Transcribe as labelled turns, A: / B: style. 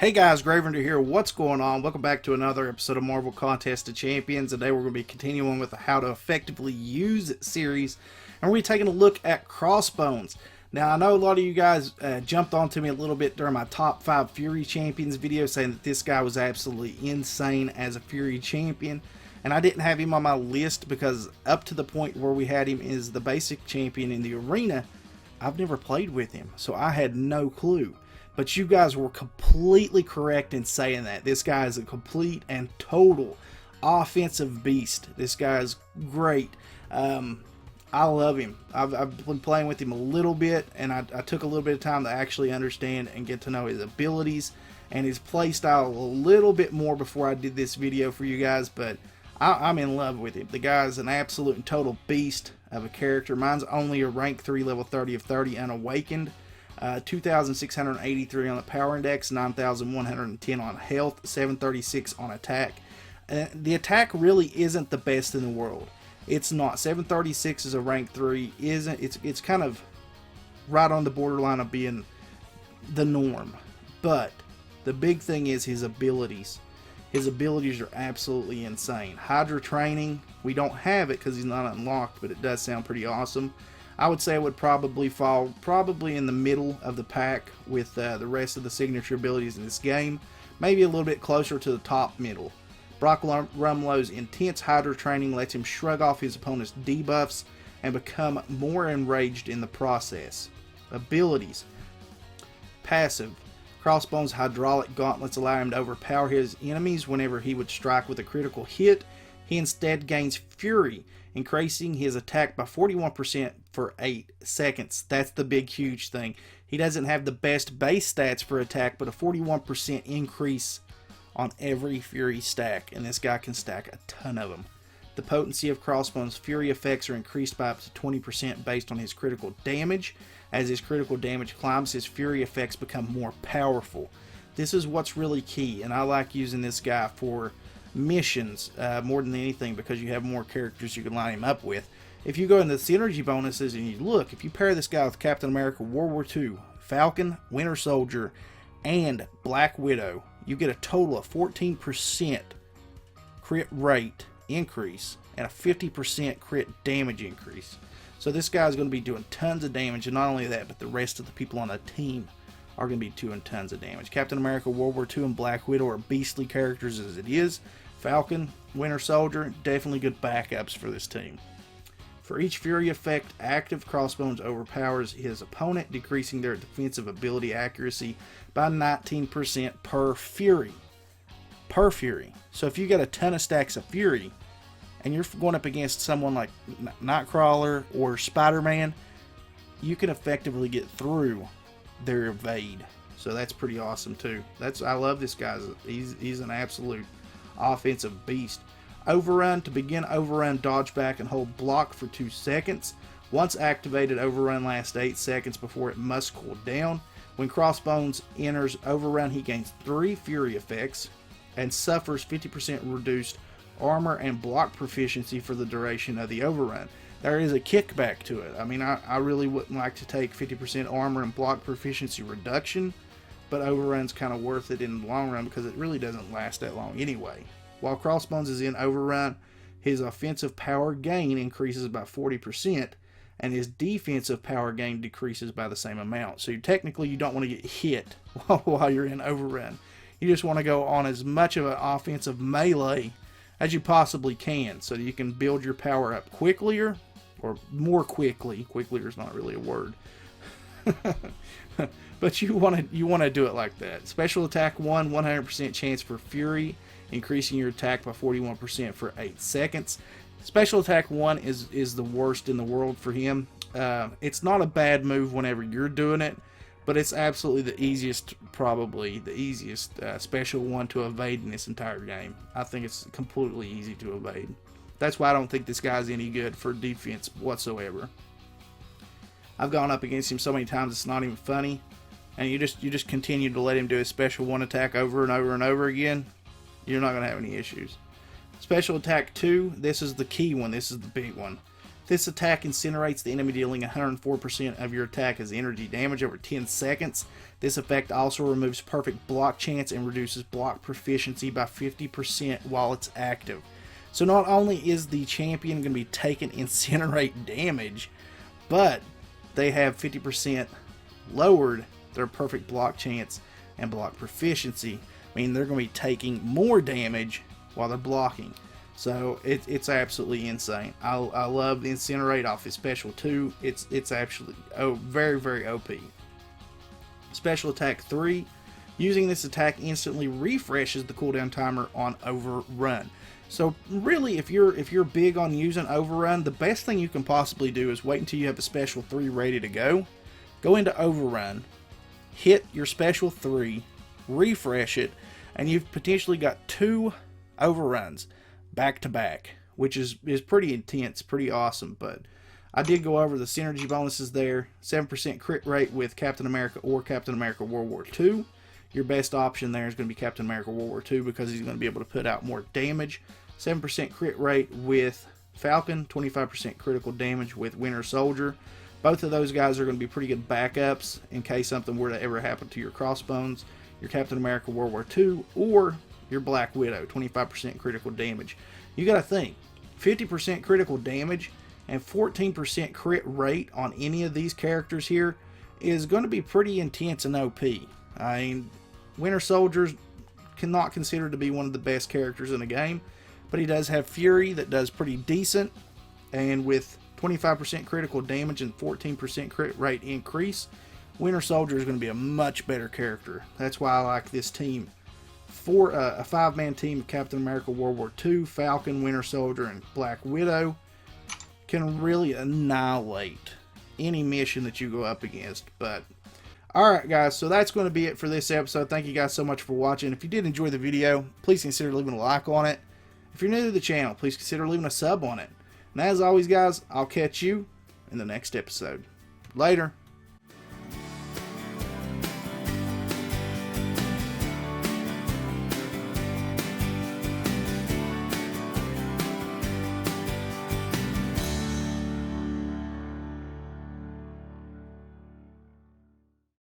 A: Hey guys, Gravender here. What's going on? Welcome back to another episode of Marvel Contest of Champions. Today we're going to be continuing with the How to Effectively Use It series, and we're going to be taking a look at Crossbones. Now, I know a lot of you guys jumped onto me a little bit during my top 5 Fury Champions video, saying that this guy was absolutely insane as a Fury Champion, and I didn't have him on my list because up to the point where we had him as the basic champion in the arena, I've never played with him, so I had no clue. But you guys were completely correct in saying that. This guy is a complete and total offensive beast. This guy is great. I love him. I've been playing with him a little bit, and I took a little bit of time to actually understand and get to know his abilities and his playstyle a little bit more before I did this video for you guys, but I'm in love with him. The guy's an absolute and total beast of a character. Mine's only a rank 3 level 30 of 30 unawakened. 2,683 on the power index, 9,110 on health, 736 on attack. The attack really isn't the best in the world. It's not. 736 is a rank 3. It's kind of right on the borderline of being the norm. But the big thing is his abilities. His abilities are absolutely insane. Hydra training, we don't have it because he's not unlocked, but it does sound pretty awesome. I would say it would probably fall in the middle of the pack with the rest of the signature abilities in this game. Maybe a little bit closer to the top middle. Brock Rumlow's intense Hydra training lets him shrug off his opponent's debuffs and become more enraged in the process. Abilities. Passive. Crossbones' hydraulic gauntlets allow him to overpower his enemies whenever he would strike with a critical hit. He instead gains Fury, increasing his attack by 41% for 8 seconds. That's the big huge thing. He doesn't have the best base stats for attack, but a 41% increase on every Fury stack, and this guy can stack a ton of them. The potency of Crossbones' Fury effects are increased by up to 20% based on his critical damage. As his critical damage climbs, his Fury effects become more powerful. This is what's really key, and I like using this guy for missions more than anything because you have more characters you can line him up with. If you go into the synergy bonuses and you look, if you pair this guy with Captain America World War II, Falcon, Winter Soldier, and Black Widow, you get a total of 14% crit rate increase and a 50% crit damage increase. So this guy is going to be doing tons of damage, and not only that, but the rest of the people on the team are going to be doing tons of damage. Captain America World War II and Black Widow are beastly characters as it is. Falcon, Winter Soldier, definitely good backups for this team. For each Fury effect active, Crossbones overpowers his opponent, decreasing their defensive ability accuracy by 19% per Fury. Per Fury. So if you got a ton of stacks of Fury, and you're going up against someone like Nightcrawler or Spider-Man, you can effectively get through their evade. So that's pretty awesome too. I love this guy. He's an absolute offensive beast. Overrun. To begin Overrun, dodge back and hold block for 2 seconds. Once activated, Overrun lasts 8 seconds before it must cool down. When Crossbones enters Overrun, he gains 3 Fury effects and suffers 50% reduced armor and block proficiency for the duration of the Overrun. There is a kickback to it. I mean, I really wouldn't like to take 50% armor and block proficiency reduction, but Overrun's kind of worth it in the long run because it really doesn't last that long anyway. While Crossbones is in Overrun, his offensive power gain increases by 40%, and his defensive power gain decreases by the same amount. So technically you don't want to get hit while you're in Overrun. You just want to go on as much of an offensive melee as you possibly can so that you can build your power up quicklier, or more quickly. Quicklier is not really a word. But you want to do it like that. Special attack 1, 100% chance for Fury, increasing your attack by 41% for 8 seconds. Special attack 1 is the worst in the world for him. It's not a bad move whenever you're doing it, but it's absolutely the easiest, probably the easiest special one to evade in this entire game. I think it's completely easy to evade. That's why I don't think this guy's any good for defense whatsoever. I've gone up against him so many times it's not even funny. And you just continue to let him do his special 1 attack over and over and over again, you're not going to have any issues. Special attack 2, this is the key one, this is the big one. This attack incinerates the enemy, dealing 104% of your attack as energy damage over 10 seconds. This effect also removes perfect block chance and reduces block proficiency by 50% while it's active. So not only is the champion going to be taking incinerate damage, but they have 50% lowered their perfect block chance and block proficiency. I mean, they're going to be taking more damage while they're blocking. So it's absolutely insane. I love the Incinerate off his special too. It's actually very, very OP. Special attack 3. Using this attack instantly refreshes the cooldown timer on Overrun. So really, if you're big on using Overrun, the best thing you can possibly do is wait until you have a special 3 ready to go. Go into Overrun, hit your special 3, refresh it, and you've potentially got 2 overruns back to back, which is pretty intense, pretty awesome. But I did go over the synergy bonuses there. 7% crit rate with Captain America or Captain America World War II. Your best option there is going to be Captain America World War II because he's going to be able to put out more damage. 7% crit rate with Falcon, 25% critical damage with Winter Soldier. Both of those guys are going to be pretty good backups in case something were to ever happen to your Crossbones, your Captain America World War II, or your Black Widow, 25% critical damage. You got to think, 50% critical damage and 14% crit rate on any of these characters here is going to be pretty intense and OP. I mean, Winter Soldier's cannot consider to be one of the best characters in the game, but he does have Fury that does pretty decent, and with 25% critical damage and 14% crit rate increase, Winter Soldier is going to be a much better character. That's why I like this team. For a 5-man team of Captain America World War II, Falcon, Winter Soldier, and Black Widow can really annihilate any mission that you go up against. But alright guys, so that's going to be it for this episode. Thank you guys so much for watching. If you did enjoy the video, please consider leaving a like on it. If you're new to the channel, please consider leaving a sub on it. And as always guys, I'll catch you in the next episode. Later.